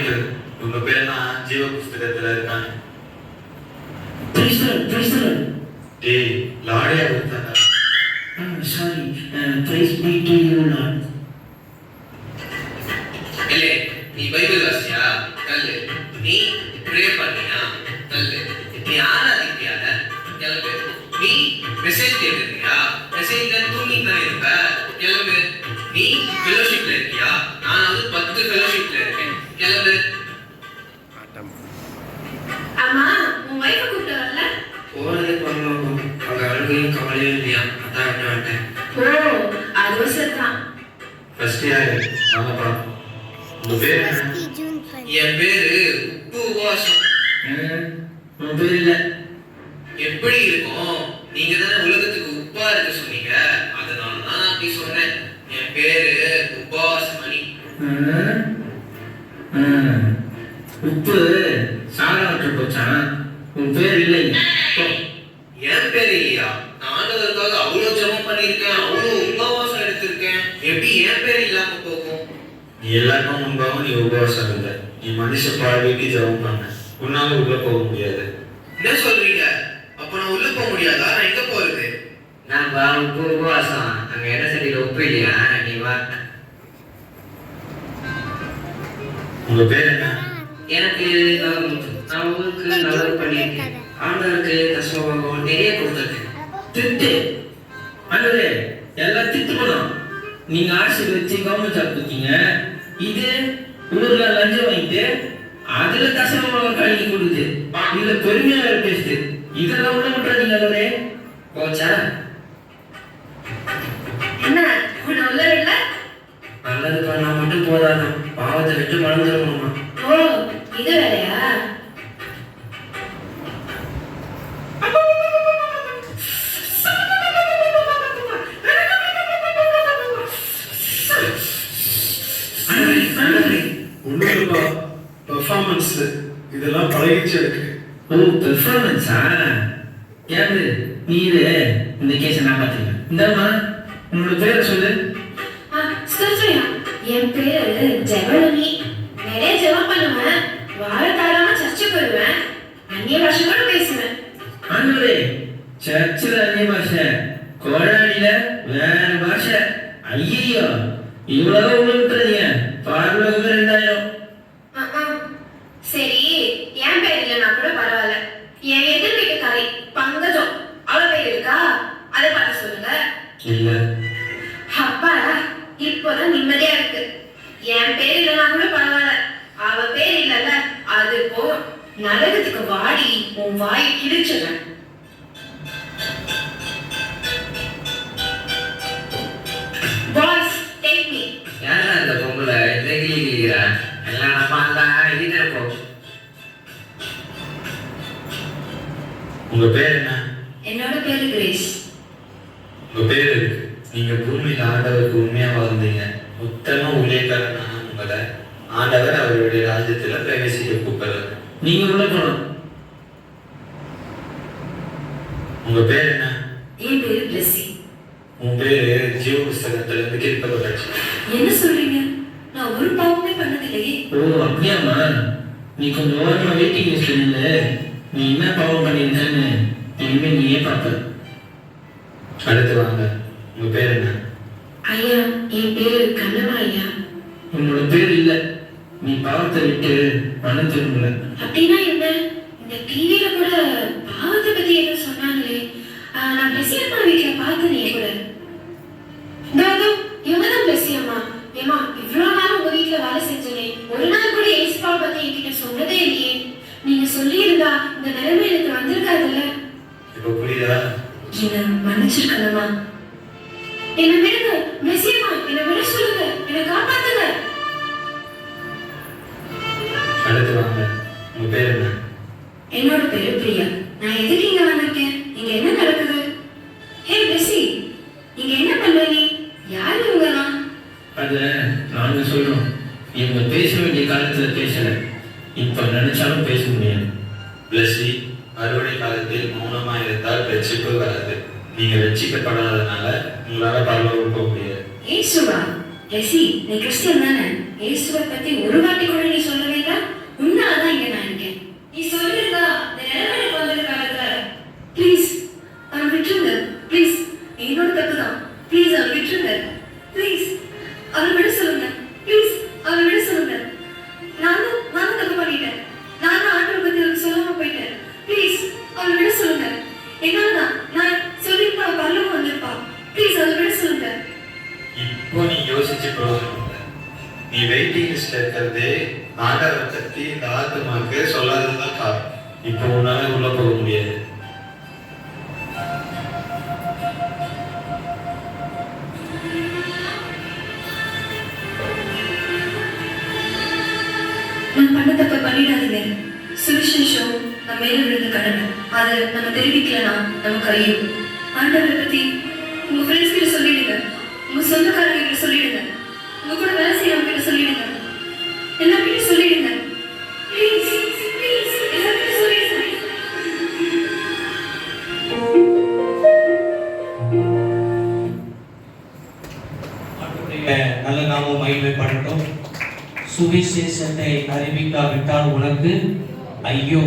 Michael, உங்க பேரெல்லாம் ஜீவ புஸ்தகத்துல இருக்காங்க. டேய், லாடையா கொடுத்தாங்க. Sorry, price B to you Lord. இல்லை, நீ பைபிள் வாசியா? கல்லு. நீ ப்ரே பண்ணியா? கல்லு. நீ ஆராதிக்கியால? கிளம்பு. நீ மெசேஜ் கேட்கிறியா? மெசேஜ்ல தூங்கிட்டு இருப்ப. கிளம்பு. நீ ஃபெலோஷிப்ல இருக்கியா? நான் 10 ஃபெலோஷிப்ல இருக்கேன். கிளம்பு. அம்மா, உன் வைஃபை கூப்பிட்டு வரல? போறதே பண்ணலாம். அவங்க அழுகையும் கவலையும் இல்லையா? அதான் வந்துட்டேன். ஓ, அது சரிதான். ஃபர்ஸ்ட் யாரு? வாங்க பார்ப்போம். உங்க பேர் என்ன? என் பேரு உப்பு உபவாசம். உன் பேர் இல்லை. எப்படி இருக்கும்? நீங்க தானே உலகத்துக்கு உப்பா இருக்க சொன்னீங்க. அதனால தான் நான் அப்படி சொன்னேன். என் பேரு உபவாசமணி. உப்பு சாராட்டு போச்சான். உன் பேர் இல்லை. என் பேர் இல்லையா? நான் ஆண்டவருக்காக அவ்வளவு ஜெபம் பண்ணியிருக்கேன், அவ்வளவு உபவாசம் எடுத்திருக்கேன். எப்படி என் பேர் இல்லாம போகும்? நீ எல்லாருக்கும் முன்பாகவும் நீ உபவாசம் இருந்த. நீ மனுஷ பார்வைக்கு ஜெபம் பண்ண. உன்னால உள்ள போக முடியாது. என்ன சொல்றீங்க? அப்ப நான் உள்ள போக முடியாதா? நான் எங்க போறது? நான் உப்பு உபவாசம். அங்க என்ன செடியில உப்பு இல்லையா? நீ வா. உங்க பேர் என்ன? எனக்கு நான் ஊருக்கு நல்லது பண்ணியிருக்கேன். ஆண்டவருக்கு தசமபாகம் நிறைய கொடுத்துருக்கேன். திட்டு அண்ணே, எல்லாம் திட்டு பண்ணோம். நீங்க ஆசீர்வதிச்சு கவர்மெண்ட் ஜாப் கொடுத்தீங்க. இது ஊர்ல லஞ்சம் வாங்கிட்டு அதுல தசமமாக கழுகி கொடுக்குது. இதுல பெருமையா வேற பேசுது. இதெல்லாம் உள்ள விட்டுறீங்க அவரே. போச்சா? என்ன உன்னை உள்ள விடல? நல்லது பண்ணா மட்டும் போதாது, பாவத்தை விட்டு மறந்துடணுமா? ஓ, இது வேலையா? ஒண்ணுப்பா, பெர்ஃபார்மன்ஸ் இதெல்லாம் பழகிச்சு எனக்கு. ஓ, பெர்ஃபார்மன்ஸா? யாரு நீ? இது இந்த கேஸை நான் பார்த்துக்கிறேன். இந்தாம்மா, உங்களோட பேரை சொல்லு. ஸ்கர்ஜயா, என் பேரு ஜெவலனி. நிறைய ஜெபம் பண்ணுவேன், வாழ தாராம சர்ச்சுக்கு வருவேன், அந்நிய பாஷை கூட பேசுவேன். ஆண்டவரே, சர்ச்சில் அந்நிய பாஷை, கோடானில வேற பாஷை. ஐயோ, இவ்வளவு உள்ள விட்டுறீங்க. பார்லோக 2000. சரி, என் பேர் இல்லைன்னா கூட பரவாயில்ல. என் எதிர் வீட்டுக்காரி பங்கஜம், அவ பேர் இருக்கா? அதை பார்த்து சொல்லுங்க. இல்ல. அப்பா, இப்போதான் நிம்மதியா இருக்கு. என் பேர் இல்லைன்னா கூட பரவாயில்ல, அவ பேர் இல்லைல்ல, அது போ. நரகத்துக்கு வாடி, உன் வாய் கிழிச்சிடுறேன். Boys, take me. யாரா இந்த பொம்பளை கிளிக்கிறா? எல்லாம் நம்ம அந்த இதுல போ. உங்க பேர் என்ன? என்னோட பேரு கிரேஸ். உங்க பேர் இருக்கு. நீங்க பூமியில் ஆண்டவருக்கு உண்மையா வாழ்ந்தீங்க. உத்தம ஊழியக்காரனான உங்களை ஆண்டவர் அவருடைய ராஜ்யத்துல பிரவேசிக்க கூப்பிடுறாரு. நீங்க உள்ள போகணும். உங்க பேர் என்ன? என் பேரு பிளஸி. உன் பேரு ஜீவ புஸ்தகத்துல இருந்து கேட்கப்பட்டாச்சு. என்ன சொல்றீங்க? நான் ஒரு பாவமே பண்ணதில்லையே. ஓ, அப்படியாம்மா? நீ கொஞ்சம் ஓரமா வெயிட்டிங் லிஸ்ட்ல நில்லு. நீ என்ன பாவம் பண்ணியிருந்தேன்னு இனிமே நீயே பார்ப்ப. அடுத்து வாங்க. உங்க பேர் என்ன? ஐயா, என் பேரு கண்ணம்மா ஐயா. உன்னோட பேர் இல்லை. நீ பாவத்தை விட்டு மனம் திரும்பல. அப்படின்னா என்ன? இந்த டிவியில கூட பாவத்தை பத்தி ஏதோ சொன்னாங்களே. நான் பிளஸி அம்மா வீட்டுல பார்த்தனே கூட. இவங்கதான் பிளஸி அம்மா. ஏமா, இவ்வளவு நாள் உங்க வீட்டுல வேலை செஞ்சனே, ஒரு நாள் கூட ஏசுபாவை பத்தி என்கிட்ட சொன்னதே இல்லையே. நீங்க சொல்லி இருந்தா இந்த நிலைமை எனக்கு வந்திருக்காதுல்ல. இப்ப புரியுதா? என்ன மன்னிச்சிருக்கணுமா? என்ன விடுங்க பிளஸி அம்மா, என்ன விட சொல்லுங்க, என்ன காப்பாத்துங்க. அடுத்து வாங்க. உங்க பேர் என்ன? என்னோட பேரு பிரியா. நான் எதுக்கு இங்க வந்திருக்கேன்? இங்க என்ன நடக்குது? ஹே பிளஸி, இங்க என்ன பண்ற நீ? யாரு இவங்கலாம்? அத நாங்க சொல்றோம். இவங்க பேச வேண்டிய காலத்துல பேசல. இப்ப நினைச்சாலும் பேச முடியாது. பிளஸி, அறுவடை காலத்தில் மௌனமா இருந்தால் ரட்சிப்பு வராது. நீங்க ரட்சிக்கப்படாதனால உங்களால பரலோகம் போக முடியாது. ஏசுவா? பிளஸி, நீ கிறிஸ்டியன் தானே? இயேசுவை பத்தி ஒரு வாட்டி கூட நீ சொல்லவே இல்லை. ஆண்டவரை பத்தி இந்த ஆத்மாக்கு சொல்லாததுதான் காரணம். இப்போ உன்னால உள்ள போக முடியாது. நான் பண்ண தப்ப பண்ணிடாதீங்க. சுவிசேஷம் நம்ம மேல விழுந்த கடமை. அதை நம்ம தெரிவிக்கலனா நமக்கு ஐயோ. ஆண்டவரை பத்தி உங்க ஃப்ரெண்ட்ஸ் கிட்ட சொல்லிடுங்க, உங்க சொந்தக்காரங்க கிட்ட சொல்லிடுங்க, உங்க கூட வேலை செய்யறவங்க கிட்ட சொல்லிடுங்க, எல்லார்கிட்ட சொல்லிடுங்க. ப்ளீஸ் ப்ளீஸ் எல்லார்கிட்ட சொல்லிடுங்க. ஆண்டவருடைய நல்ல நாமம் மகிமைப்படட்டும். சுவிசேஷத்தை அறிவிக்காவிட்டால் உனக்கு ஐயோ.